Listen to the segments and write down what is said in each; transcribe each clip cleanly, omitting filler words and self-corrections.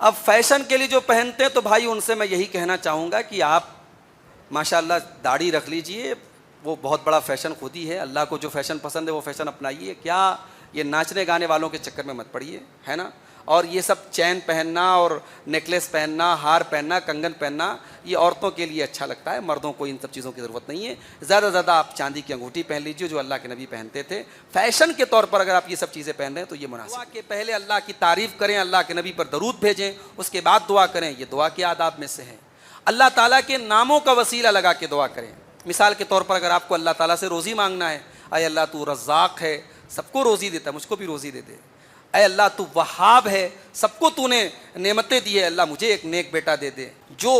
اب فیشن کے لیے جو پہنتے ہیں تو بھائی ان سے میں یہی کہنا چاہوں گا کہ آپ ماشاءاللہ داڑھی رکھ لیجئے، وہ بہت بڑا فیشن خود ہی ہے، اللہ کو جو فیشن پسند ہے وہ فیشن اپنائیے، کیا یہ ناچنے گانے والوں کے چکر میں مت پڑیے، ہے نا. اور یہ سب چین پہننا اور نیکلیس پہننا، ہار پہننا، کنگن پہننا، یہ عورتوں کے لیے اچھا لگتا ہے، مردوں کو ان سب چیزوں کی ضرورت نہیں ہے. زیادہ سے زیادہ آپ چاندی کی انگوٹھی پہن لیجیے جو اللہ کے نبی پہنتے تھے. فیشن کے طور پر اگر آپ یہ سب چیزیں پہن رہے ہیں تو یہ مناسب. دعا کے پہلے اللہ کی تعریف کریں، اللہ کے نبی پر درود بھیجیں، اس کے بعد دعا کریں، یہ دعا کے آداب میں سے ہے. اللہ تعالیٰ کے ناموں کا وسیلہ لگا کے دعا کریں. مثال کے طور پر اگر آپ کو اللہ تعالیٰ سے روزی مانگنا ہے، اے اللہ تو رزاق ہے، سب کو روزی دیتا ہے، مجھ کو بھی روزی دے دے. اے اللہ تو وہاب ہے، سب کو تو نے نعمتیں دی ہے، اللہ مجھے ایک نیک بیٹا دے دے. جو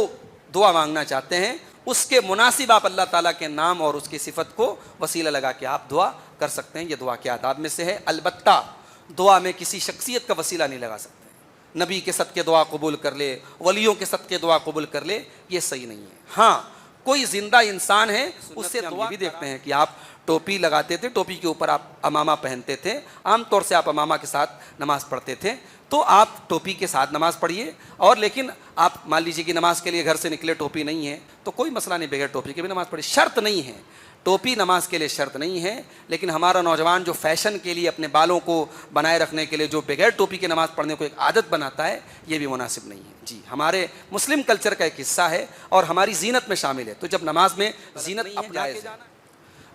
دعا مانگنا چاہتے ہیں اس کے مناسب آپ اللہ تعالیٰ کے نام اور اس کی صفت کو وسیلہ لگا کے آپ دعا کر سکتے ہیں. یہ دعا کے آداب میں سے ہے. البتہ دعا میں کسی شخصیت کا وسیلہ نہیں لگا سکتے. نبی کے صدقے دعا قبول کر لے، ولیوں کے صدقے دعا قبول کر لے، یہ صحیح نہیں ہے. ہاں کوئی زندہ انسان ہے اس سے ہم یہ بھی دیکھتے ہیں کہ آپ ٹوپی لگاتے تھے، ٹوپی کے اوپر آپ امامہ پہنتے تھے، عام طور سے آپ امامہ کے ساتھ نماز پڑھتے تھے، تو آپ ٹوپی کے ساتھ نماز پڑھیے. اور لیکن آپ مان لیجیے کہ نماز کے لیے گھر سے نکلے، ٹوپی نہیں ہے تو کوئی مسئلہ نہیں، بغیر ٹوپی کے بھی نماز پڑھیے. شرط نہیں ہے، ٹوپی نماز کے لیے شرط نہیں ہے. لیکن ہمارا نوجوان جو فیشن کے لیے اپنے بالوں کو بنائے رکھنے کے لیے جو بغیر ٹوپی کے نماز پڑھنے کو ایک عادت بناتا ہے، یہ بھی مناسب نہیں ہے. جی ہمارے مسلم کلچر کا ایک حصہ ہے اور ہماری زینت میں شامل ہے. تو جب نماز میں زینت جائز ہے،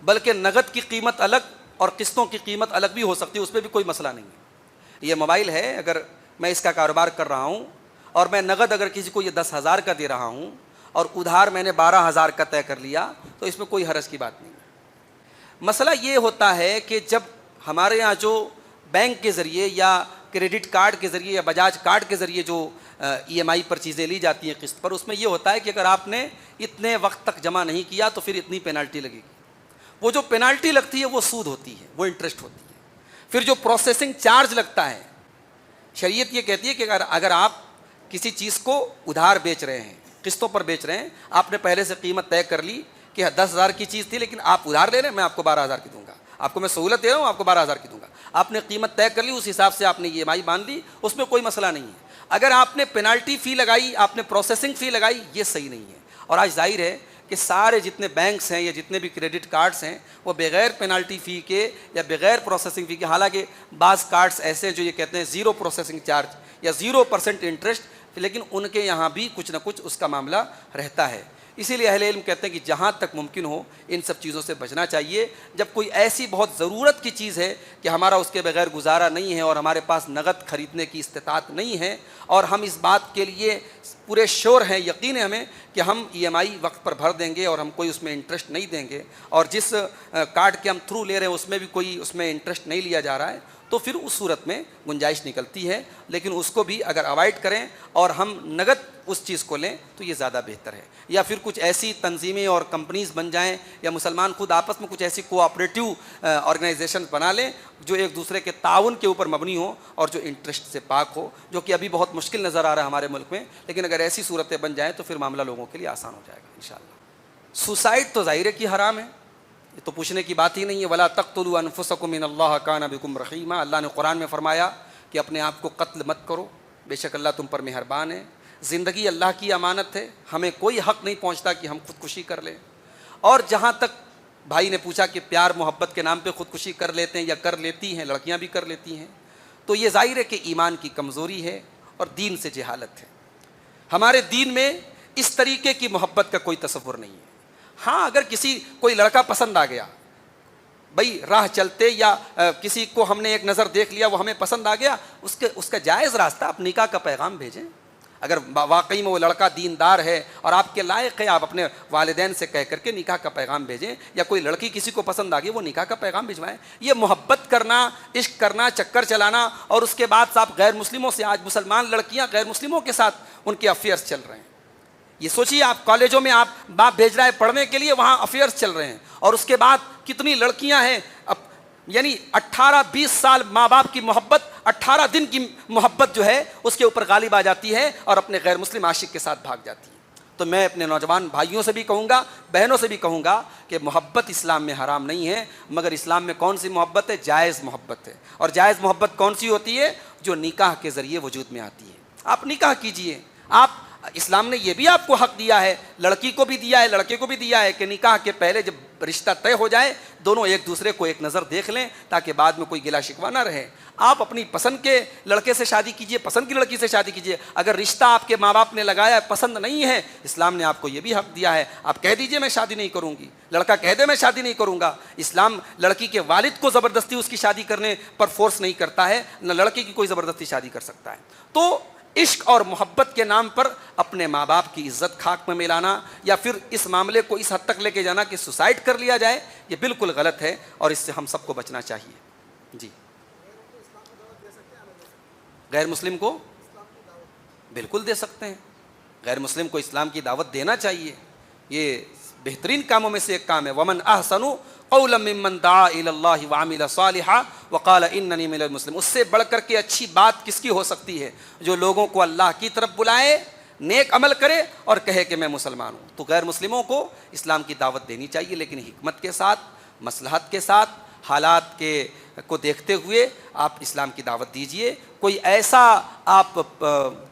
بلکہ نقد کی قیمت الگ اور قسطوں کی قیمت الگ بھی ہو سکتی ہے، اس پہ بھی کوئی مسئلہ نہیں ہے. یہ موبائل ہے، اگر میں اس کا کاروبار کر رہا ہوں اور میں نقد اگر کسی کو یہ 10,000 کا دے رہا ہوں اور ادھار میں نے 12,000 کا طے کر لیا تو اس میں کوئی حرج کی بات نہیں ہے. مسئلہ یہ ہوتا ہے کہ جب ہمارے یہاں جو بینک کے ذریعے یا کریڈٹ کارڈ کے ذریعے یا بجاج کارڈ کے ذریعے جو ای ایم آئی پر چیزیں لی جاتی ہیں قسط پر، اس میں یہ ہوتا ہے کہ اگر آپ نے اتنے وقت تک جمع نہیں کیا تو پھر اتنی پینالٹی لگے گی. وہ جو پینالٹی لگتی ہے وہ سود ہوتی ہے، وہ انٹرسٹ ہوتی ہے. پھر جو پروسیسنگ چارج لگتا ہے، شریعت یہ کہتی ہے کہ اگر آپ کسی چیز کو ادھار بیچ رہے ہیں، قسطوں پر بیچ رہے ہیں، آپ نے پہلے سے قیمت طے کر لی کہ 10,000 کی چیز تھی لیکن آپ ادھار لے رہے ہیں، میں آپ کو 12,000 کی دوں گا، آپ کو میں سہولت دے رہا ہوں، آپ کو 12,000 کی دوں گا. آپ نے قیمت طے کر لی، اس حساب سے آپ نے ای ایم آئی باندھ لی، اس میں کوئی مسئلہ نہیں ہے. اگر آپ نے پینالٹی فی لگائی، آپ نے پروسیسنگ فی لگائی، یہ صحیح نہیں ہے. اور آج ظاہر ہے کہ سارے جتنے بینکس ہیں یا جتنے بھی کریڈٹ کارڈز ہیں وہ بغیر پینالٹی فی کے یا بغیر پروسیسنگ فی کے، حالانکہ بعض کارڈز ایسے ہیں جو یہ کہتے ہیں 0 پروسیسنگ چارج یا 0% انٹرسٹ، لیکن ان کے یہاں بھی کچھ نہ کچھ اس کا معاملہ رہتا ہے. اسی لیے اہل علم کہتے ہیں کہ جہاں تک ممکن ہو ان سب چیزوں سے بچنا چاہیے. جب کوئی ایسی بہت ضرورت کی چیز ہے کہ ہمارا اس کے بغیر گزارا نہیں ہے اور ہمارے پاس نقد خریدنے کی استطاعت نہیں ہے اور ہم اس بات کے لیے پورے شور ہیں، یقین ہے ہمیں کہ ہم ای ایم آئی وقت پر بھر دیں گے اور ہم کوئی اس میں انٹرسٹ نہیں دیں گے، اور جس کارڈ کے ہم تھرو لے رہے ہیں اس میں بھی کوئی اس میں انٹرسٹ نہیں لیا جا رہا ہے، تو پھر اس صورت میں گنجائش نکلتی ہے. لیکن اس کو بھی اگر اوائڈ کریں اور ہم نقد اس چیز کو لیں تو یہ زیادہ بہتر ہے. یا پھر کچھ ایسی تنظیمیں اور کمپنیز بن جائیں یا مسلمان خود آپس میں کچھ ایسی کوآپریٹو آرگنائزیشن بنا لیں جو ایک دوسرے کے تعاون کے اوپر مبنی ہو اور جو انٹرسٹ سے پاک ہو، جو کہ ابھی بہت مشکل نظر آ رہا ہے ہمارے ملک میں. لیکن اگر ایسی صورتیں بن جائیں تو پھر معاملہ لوگوں کے لیے آسان ہو جائے گا انشاءاللہ. سوسائڈ تو ظاہر ہے کہ حرام ہے، یہ تو پوچھنے کی بات ہی نہیں ہے. وَلَا تَقْتُلُوا أَنفُسَكُمْ إِنَّ اللَّهَ كَانَ بِكُمْ رَحِيمًا. اللہ نے قرآن میں فرمایا کہ اپنے آپ کو قتل مت کرو، بے شک اللہ تم پر مہربان ہے. زندگی اللہ کی امانت ہے، ہمیں کوئی حق نہیں پہنچتا کہ ہم خودکشی کر لیں. اور جہاں تک بھائی نے پوچھا کہ پیار محبت کے نام پہ خودکشی کر لیتے ہیں یا کر لیتی ہیں، لڑکیاں بھی کر لیتی ہیں، تو یہ ظاہر ہے کہ ایمان کی کمزوری ہے اور دین سے جہالت ہے. ہمارے دین میں اس طریقے کی محبت کا کوئی تصور نہیں ہے. ہاں اگر کوئی لڑکا پسند آ گیا، بھائی راہ چلتے یا کسی کو ہم نے ایک نظر دیکھ لیا، وہ ہمیں پسند آ گیا، اس کا جائز راستہ آپ نکاح کا پیغام بھیجیں. اگر واقعی میں وہ لڑکا دیندار ہے اور آپ کے لائق ہے، آپ اپنے والدین سے کہہ کر کے نکاح کا پیغام بھیجیں. یا کوئی لڑکی کسی کو پسند آ گئی، وہ نکاح کا پیغام بھجوائیں. یہ محبت کرنا، عشق کرنا، چکر چلانا اور اس کے بعد آپ غیر مسلموں سے، آج مسلمان لڑکیاں غیر مسلموں کے ساتھ ان کے افیئرس چل رہے ہیں. یہ سوچیے، آپ کالجوں میں آپ باپ بھیج رہا ہے پڑھنے کے لیے، وہاں افیئرس چل رہے ہیں، اور اس کے بعد کتنی لڑکیاں ہیں یعنی 18-20 سال ماں باپ کی محبت، 18 دن کی محبت جو ہے اس کے اوپر غالب آ جاتی ہے اور اپنے غیر مسلم عاشق کے ساتھ بھاگ جاتی ہے. تو میں اپنے نوجوان بھائیوں سے بھی کہوں گا، بہنوں سے بھی کہوں گا کہ محبت اسلام میں حرام نہیں ہے، مگر اسلام میں کون سی محبت ہے؟ جائز محبت ہے. اور جائز محبت کون سی ہوتی ہے؟ جو نکاح کے ذریعے وجود میں آتی ہے. آپ نکاح کیجئے. آپ اسلام نے یہ بھی آپ کو حق دیا ہے, لڑکی کو بھی دیا ہے, لڑکے کو بھی دیا ہے کہ نکاح کے پہلے جب رشتہ طے ہو جائے دونوں ایک دوسرے کو ایک نظر دیکھ لیں تاکہ بعد میں کوئی گلا شکوہ نہ رہے. آپ اپنی پسند کے لڑکے سے شادی کیجئے, پسند کی لڑکی سے شادی کیجئے. اگر رشتہ آپ کے ماں باپ نے لگایا ہے پسند نہیں ہے, اسلام نے آپ کو یہ بھی حق دیا ہے, آپ کہہ دیجئے میں شادی نہیں کروں گی, لڑکا کہہ دے میں شادی نہیں کروں گا. اسلام لڑکی کے والد کو زبردستی اس کی شادی کرنے پر فورس نہیں کرتا ہے, نہ لڑکے کی کوئی زبردستی شادی کر سکتا ہے. تو عشق اور محبت کے نام پر اپنے ماں باپ کی عزت خاک میں ملانا یا پھر اس معاملے کو اس حد تک لے کے جانا کہ سوسائڈ کر لیا جائے, یہ بالکل غلط ہے اور اس سے ہم سب کو بچنا چاہیے. جی, غیر مسلم کو بالکل دے سکتے ہیں, غیر مسلم کو اسلام کی دعوت دینا چاہیے. یہ بہترین کاموں میں سے ایک کام ہے. ومن احسن قولا ممن دعا الی اللہ وعمل صالحا وقال اننی من المسلمین. اس سے بڑھ کر کے اچھی بات کس کی ہو سکتی ہے جو لوگوں کو اللہ کی طرف بلائے, نیک عمل کرے اور کہے کہ میں مسلمان ہوں. تو غیر مسلموں کو اسلام کی دعوت دینی چاہیے, لیکن حکمت کے ساتھ, مصلحت کے ساتھ, حالات کے کو دیکھتے ہوئے آپ اسلام کی دعوت دیجئے. کوئی ایسا آپ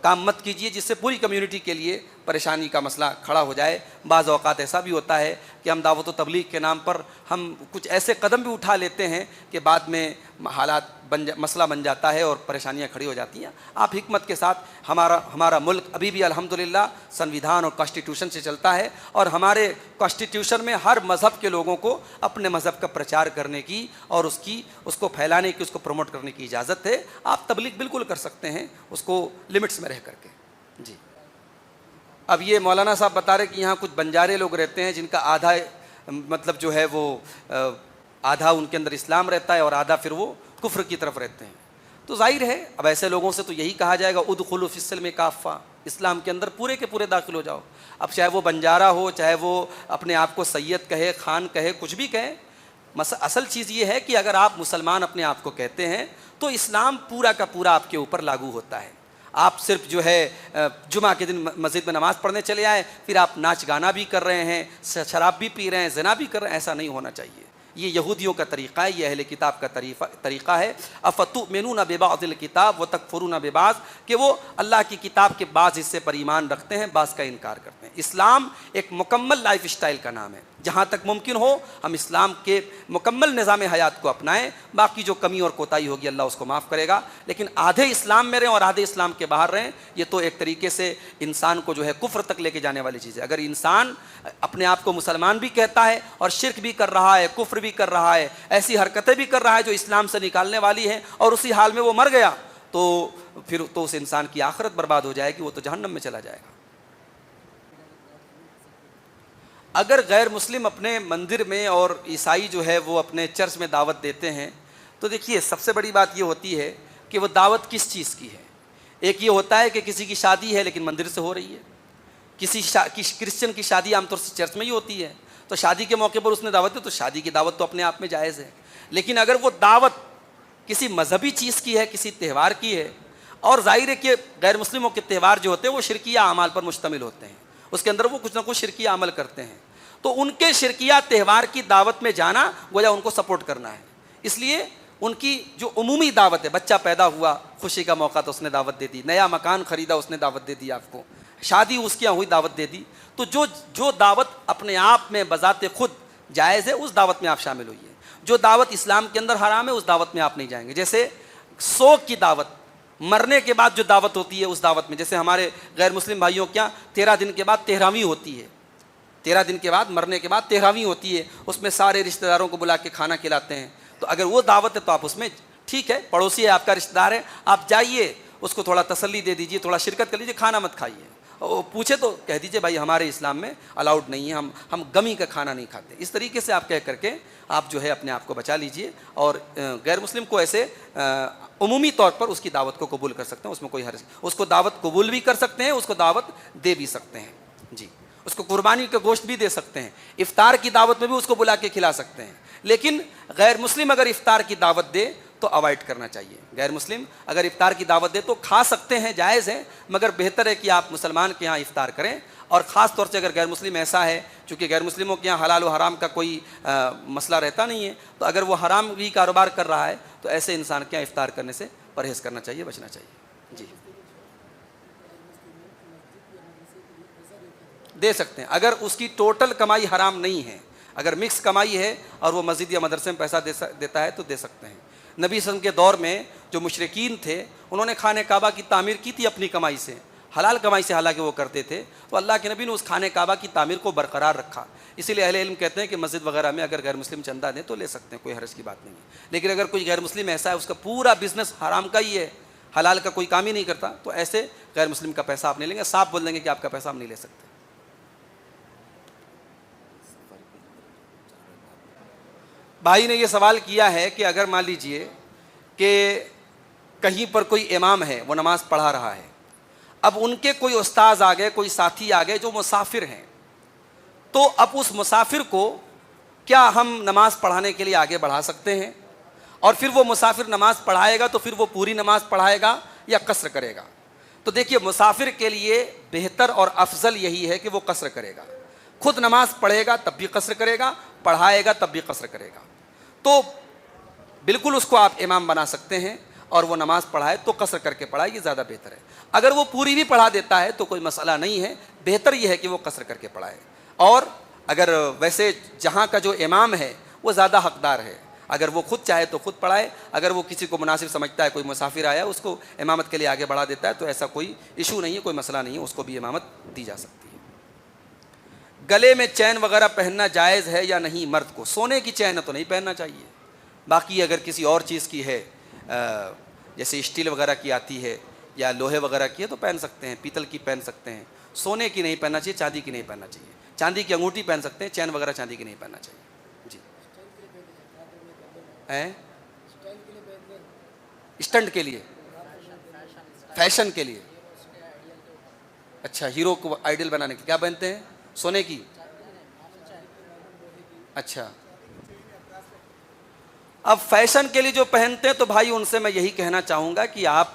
کام مت کیجئے جس سے پوری کمیونٹی کے لیے پریشانی کا مسئلہ کھڑا ہو جائے. بعض اوقات ایسا بھی ہوتا ہے کہ ہم دعوت و تبلیغ کے نام پر ہم کچھ ایسے قدم بھی اٹھا لیتے ہیں کہ بعد میں حالات مسئلہ بن جاتا ہے اور پریشانیاں کھڑی ہو جاتی ہیں. آپ حکمت کے ساتھ, ہمارا ملک ابھی بھی الحمدللہ سنویدھان اور کانسٹیٹیوشن سے چلتا ہے اور ہمارے کانسٹیٹیوشن میں ہر مذہب کے لوگوں کو اپنے مذہب کا پرچار کرنے کی اور اس کو پھیلانے کی, اس کو پروموٹ کرنے کی اجازت ہے. آپ تبلیغ بالکل کر سکتے ہیں, اس کو لمٹس میں رہ کر کے. جی, اب یہ مولانا صاحب بتا رہے کہ یہاں کچھ بنجارے لوگ رہتے ہیں جن کا آدھا مطلب جو ہے وہ آدھا ان کے اندر اسلام رہتا ہے اور آدھا پھر وہ کفر کی طرف رہتے ہیں. تو ظاہر ہے اب ایسے لوگوں سے تو یہی کہا جائے گا ادخلوا فی السلم کافہ, اسلام کے اندر پورے کے پورے داخل ہو جاؤ. اب چاہے وہ بنجارہ ہو, چاہے وہ اپنے آپ کو سید کہے, خان کہے, کچھ بھی کہے, اصل چیز یہ ہے کہ اگر آپ مسلمان اپنے آپ کو کہتے ہیں تو اسلام پورا کا پورا آپ کے اوپر لاگو ہوتا ہے. آپ صرف جو ہے جمعہ کے دن مسجد میں نماز پڑھنے چلے آئے, پھر آپ ناچ گانا بھی کر رہے ہیں, شراب بھی پی رہے ہیں, زنا بھی کر رہے ہیں, ایسا نہیں ہونا چاہیے. یہ یہودیوں کا طریقہ ہے, یہ اہل کتاب کا طریقہ ہے. افتؤمنون ببعض الکتاب وتکفرون ببعض, کہ وہ اللہ کی کتاب کے بعض حصے پر ایمان رکھتے ہیں, بعض کا انکار کرتے ہیں. اسلام ایک مکمل لائف اسٹائل کا نام ہے. جہاں تک ممکن ہو ہم اسلام کے مکمل نظام حیات کو اپنائیں. باقی جو کمی اور کوتاہی ہوگی اللہ اس کو معاف کرے گا, لیکن آدھے اسلام میں رہیں اور آدھے اسلام کے باہر رہیں, یہ تو ایک طریقے سے انسان کو جو ہے کفر تک لے کے جانے والی چیز ہے. اگر انسان اپنے آپ کو مسلمان بھی کہتا ہے اور شرک بھی کر رہا ہے, کفر بھی کر رہا ہے, ایسی حرکتیں بھی کر رہا ہے جو اسلام سے نکالنے والی ہیں, اور اسی حال میں وہ مر گیا, تو پھر تو اس انسان کی آخرت برباد ہو جائے گی, وہ تو جہنم میں چلا جائے گا. اگر غیر مسلم اپنے مندر میں اور عیسائی جو ہے وہ اپنے چرچ میں دعوت دیتے ہیں تو دیکھیے سب سے بڑی بات یہ ہوتی ہے کہ وہ دعوت کس چیز کی ہے. ایک یہ ہوتا ہے کہ کسی کی شادی ہے لیکن مندر سے ہو رہی ہے, کسی کرسچن کی شادی عام طور سے چرچ میں ہی ہوتی ہے, تو شادی کے موقع پر اس نے دعوت دی, تو شادی کی دعوت تو اپنے آپ میں جائز ہے. لیکن اگر وہ دعوت کسی مذہبی چیز کی ہے, کسی تہوار کی ہے, اور ظاہر ہے کہ غیر مسلموں کے تہوار جو ہوتے ہیں وہ شرکیہ اعمال پر مشتمل ہوتے ہیں, اس کے اندر وہ کچھ نہ کچھ شرکیہ عمل کرتے ہیں, تو ان کے شرکیہ تہوار کی دعوت میں جانا گویا ان کو سپورٹ کرنا ہے. اس لیے ان کی جو عمومی دعوت ہے, بچہ پیدا ہوا خوشی کا موقع تو اس نے دعوت دے دی, نیا مکان خریدا اس نے دعوت دے دی, آپ کو شادی اس کی ہوئی دعوت دے دی, تو جو دعوت اپنے آپ میں بذات خود جائز ہے اس دعوت میں آپ شامل ہوئیے. جو دعوت اسلام کے اندر حرام ہے اس دعوت میں آپ نہیں جائیں گے. جیسے سوگ کی دعوت, مرنے کے بعد جو دعوت ہوتی ہے اس دعوت میں, جیسے ہمارے غیر مسلم بھائیوں کیا 13 دن کے بعد تہراویں ہوتی ہے, 13 دن کے بعد مرنے کے بعد تہراویں ہوتی ہے, اس میں سارے رشتہ داروں کو بلا کے کھانا کھلاتے ہیں. تو اگر وہ دعوت ہے تو آپ اس میں ٹھیک ہے, پڑوسی ہے آپ کا رشتہ دار ہے, آپ جائیے اس کو تھوڑا تسلی دے دیجیے, تھوڑا شرکت کر لیجیے, کھانا مت کھائیے. پوچھے تو کہہ دیجیے بھائی ہمارے اسلام میں الاؤڈ نہیں ہے, ہم گمی کا کھانا نہیں کھاتے. اس طریقے سے آپ کہہ کر کے آپ جو ہے اپنے آپ کو بچا لیجیے, اور غیر مسلم کو ایسے عمومی طور پر اس کی دعوت کو قبول کر سکتے ہیں, اس میں کوئی حرج, اس کو دعوت قبول بھی کر سکتے ہیں, اس کو دعوت دے بھی سکتے ہیں. جی, اس کو قربانی کا گوشت بھی دے سکتے ہیں, افطار کی دعوت میں بھی اس کو بلا کے کھلا سکتے ہیں. لیکن غیر مسلم اگر افطار کی دعوت دے تو اوائڈ کرنا چاہیے. غیر مسلم اگر افطار کی دعوت دے تو کھا سکتے ہیں, جائز ہے, مگر بہتر ہے کہ آپ مسلمان کے ہاں افطار کریں. اور خاص طور سے اگر غیر مسلم ایسا ہے, چونکہ غیر مسلموں کے یہاں حلال و حرام کا کوئی مسئلہ رہتا نہیں ہے, تو اگر وہ حرام بھی کاروبار کر رہا ہے تو ایسے انسان کے یہاں افطار کرنے سے پرہیز کرنا چاہیے, بچنا چاہیے. جی دے سکتے ہیں اگر اس کی ٹوٹل کمائی حرام نہیں ہے. اگر مکس کمائی ہے اور وہ مسجد یا مدرسے میں پیسہ دیتا ہے تو دے سکتے ہیں. نبی صلی اللہ علیہ وسلم کے دور میں جو مشرکین تھے انہوں نے خانہ کعبہ کی تعمیر کی تھی اپنی کمائی سے, حلال کمائی سے حالانکہ وہ کرتے تھے, تو اللہ کے نبی نے اس خانہ کعبہ کی تعمیر کو برقرار رکھا. اسی لیے اہل علم کہتے ہیں کہ مسجد وغیرہ میں اگر غیر مسلم چندہ دیں تو لے سکتے ہیں, کوئی حرج کی بات نہیں ہے. لیکن اگر کوئی غیر مسلم ایسا ہے اس کا پورا بزنس حرام کا ہی ہے, حلال کا کوئی کام ہی نہیں کرتا, تو ایسے غیر مسلم کا پیسہ آپ نہیں لیں گے, صاف بول دیں گے کہ آپ کا پیسہ ہم نہیں لے سکتے. بھائی نے یہ سوال کیا ہے کہ اگر مان لیجئے کہ کہیں پر کوئی امام ہے, وہ نماز پڑھا رہا ہے, اب ان کے کوئی استاذ آ گئے, کوئی ساتھی آ گئے جو مسافر ہیں, تو اب اس مسافر کو کیا ہم نماز پڑھانے کے لیے آگے بڑھا سکتے ہیں؟ اور پھر وہ مسافر نماز پڑھائے گا تو پھر وہ پوری نماز پڑھائے گا یا قصر کرے گا؟ تو دیکھیے, مسافر کے لیے بہتر اور افضل یہی ہے کہ وہ قصر کرے گا. خود نماز پڑھے گا تب بھی قصر کرے گا, پڑھائے گا تب بھی قصر کرے گا. تو بالکل اس کو آپ امام بنا سکتے ہیں اور وہ نماز پڑھائے تو قصر کر کے پڑھائے, یہ زیادہ بہتر ہے. اگر وہ پوری بھی پڑھا دیتا ہے تو کوئی مسئلہ نہیں ہے, بہتر یہ ہے کہ وہ قصر کر کے پڑھائے. اور اگر ویسے جہاں کا جو امام ہے وہ زیادہ حقدار ہے, اگر وہ خود چاہے تو خود پڑھائے, اگر وہ کسی کو مناسب سمجھتا ہے, کوئی مسافر آیا اس کو امامت کے لیے آگے بڑھا دیتا ہے تو ایسا کوئی ایشو نہیں ہے, کوئی مسئلہ نہیں ہے, اس کو بھی امامت دی جا سکتی ہے. گلے میں چین وغیرہ پہننا جائز ہے یا نہیں مرد کو؟ سونے کی چین تو نہیں پہننا چاہیے, باقی اگر کسی اور چیز کی ہے جیسے اسٹیل وغیرہ کی آتی ہے یا لوہے وغیرہ کی ہے تو پہن سکتے ہیں, پیتل کی پہن سکتے ہیں. سونے کی نہیں پہننا چاہیے, چاندی کی نہیں پہننا چاہیے. چاندی کی انگوٹھی پہن سکتے ہیں, چین وغیرہ چاندی کی نہیں پہننا چاہیے. جی, اسٹنٹ کے لیے, فیشن کے لیے, اچھا ہیرو کو آئیڈل بنانے کے کیا پہنتے ہیں؟ سونے کی, اچھا. اب فیشن کے لیے جو پہنتے ہیں تو بھائی ان سے میں یہی کہنا چاہوں گا کہ آپ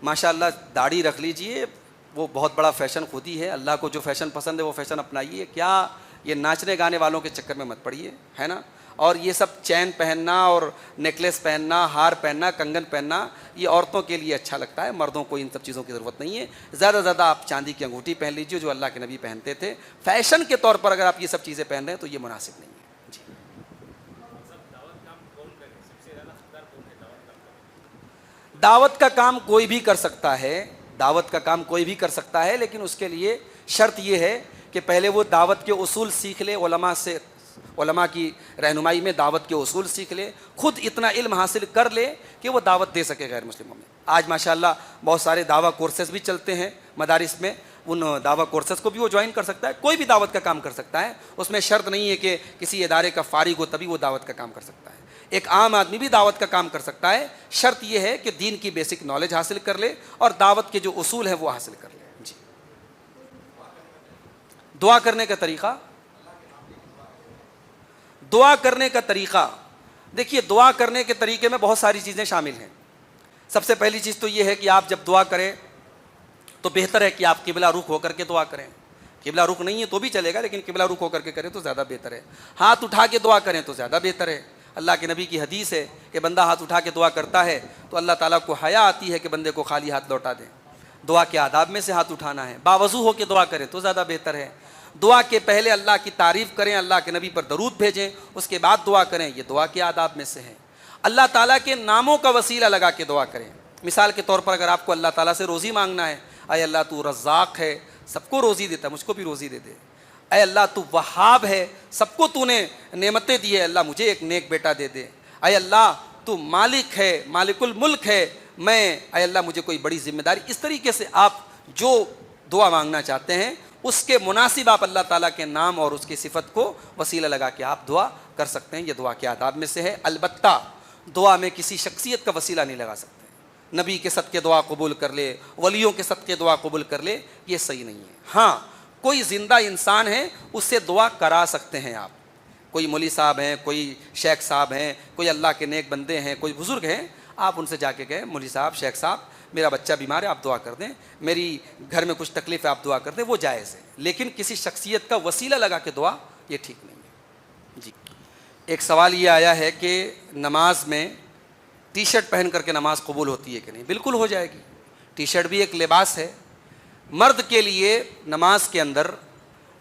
ماشاءاللہ داڑھی رکھ لیجئے, وہ بہت بڑا فیشن خود ہی ہے. اللہ کو جو فیشن پسند ہے وہ فیشن اپنائیے, کیا یہ ناچنے گانے والوں کے چکر میں مت پڑیے, ہے نا. اور یہ سب چین پہننا اور نیکلیس پہننا, ہار پہننا, کنگن پہننا, یہ عورتوں کے لیے اچھا لگتا ہے, مردوں کو ان سب چیزوں کی ضرورت نہیں ہے. زیادہ سے زیادہ آپ چاندی کی انگوٹھی پہن لیجیے جو اللہ کے نبی پہنتے تھے. فیشن کے طور پر اگر آپ یہ سب چیزیں پہن رہے ہیں تو یہ مناسب نہیں ہے. جی, دعوت کا کام کوئی بھی کر سکتا ہے, دعوت کا کام کوئی بھی کر سکتا ہے, لیکن اس کے لیے شرط یہ ہے کہ پہلے وہ دعوت کے اصول سیکھ لے, علماء کی رہنمائی میں دعوت کے اصول سیکھ لے, خود اتنا علم حاصل کر لے کہ وہ دعوت دے سکے غیر مسلموں میں. آج ماشاءاللہ بہت سارے دعویٰ کورسز بھی چلتے ہیں مدارس میں, ان دعویٰ کورسز کو بھی وہ جوائن کر سکتا ہے. کوئی بھی دعوت کا کام کر سکتا ہے, اس میں شرط نہیں ہے کہ کسی ادارے کا فارغ ہو تبھی وہ دعوت کا کام کر سکتا ہے. ایک عام آدمی بھی دعوت کا کام کر سکتا ہے, شرط یہ ہے کہ دین کی بیسک نالج حاصل کر لے اور دعوت کے جو اصول ہیں وہ حاصل کر لے. جی, دعا کرنے کا طریقہ, دعا کرنے کا طریقہ دیکھیے, دعا کرنے کے طریقے میں بہت ساری چیزیں شامل ہیں. سب سے پہلی چیز تو یہ ہے کہ آپ جب دعا کریں تو بہتر ہے کہ آپ قبلہ رخ ہو کر کے دعا کریں. قبلہ رخ نہیں ہے تو بھی چلے گا, لیکن قبلہ رخ ہو کر کے کریں تو زیادہ بہتر ہے. ہاتھ اٹھا کے دعا کریں تو زیادہ بہتر ہے. اللہ کے نبی کی حدیث ہے کہ بندہ ہاتھ اٹھا کے دعا کرتا ہے تو اللہ تعالیٰ کو حیا آتی ہے کہ بندے کو خالی ہاتھ لوٹا دیں. دعا کے آداب میں سے ہاتھ اٹھانا ہے. باوضو ہو کے دعا کریں تو زیادہ بہتر ہے. دعا کے پہلے اللہ کی تعریف کریں, اللہ کے نبی پر درود بھیجیں, اس کے بعد دعا کریں, یہ دعا کے آداب میں سے ہے. اللہ تعالیٰ کے ناموں کا وسیلہ لگا کے دعا کریں. مثال کے طور پر اگر آپ کو اللہ تعالیٰ سے روزی مانگنا ہے, اے اللہ تو رزاق ہے, سب کو روزی دیتا ہے, مجھ کو بھی روزی دے دے. اے اللہ تو وہاب ہے, سب کو تو نے نعمتیں دی ہے, اللہ مجھے ایک نیک بیٹا دے دے. اے اللہ تو مالک ہے, مالک الملک ہے, اے اللہ مجھے کوئی بڑی ذمہ داری. اس طریقے سے آپ جو دعا مانگنا چاہتے ہیں اس کے مناسب آپ اللہ تعالیٰ کے نام اور اس کی صفت کو وسیلہ لگا کے آپ دعا کر سکتے ہیں. یہ دعا کے آداب میں سے ہے. البتہ دعا میں کسی شخصیت کا وسیلہ نہیں لگا سکتے. نبی کے صدقے دعا قبول کر لے, ولیوں کے صدقے دعا قبول کر لے, یہ صحیح نہیں ہے. ہاں, کوئی زندہ انسان ہے اس سے دعا کرا سکتے ہیں آپ. کوئی مولوی صاحب ہیں, کوئی شیخ صاحب ہیں, کوئی اللہ کے نیک بندے ہیں, کوئی بزرگ ہیں, آپ ان سے جا کے کہیں مولوی صاحب, شیخ صاحب, میرا بچہ بیمار ہے, آپ دعا کر دیں, میری گھر میں کچھ تکلیف ہے, آپ دعا کر دیں, وہ جائز ہے. لیکن کسی شخصیت کا وسیلہ لگا کے دعا, یہ ٹھیک نہیں ہے. جی, ایک سوال یہ آیا ہے کہ نماز میں ٹی شرٹ پہن کر کے نماز قبول ہوتی ہے کہ نہیں؟ بالکل ہو جائے گی. ٹی شرٹ بھی ایک لباس ہے. مرد کے لیے نماز کے اندر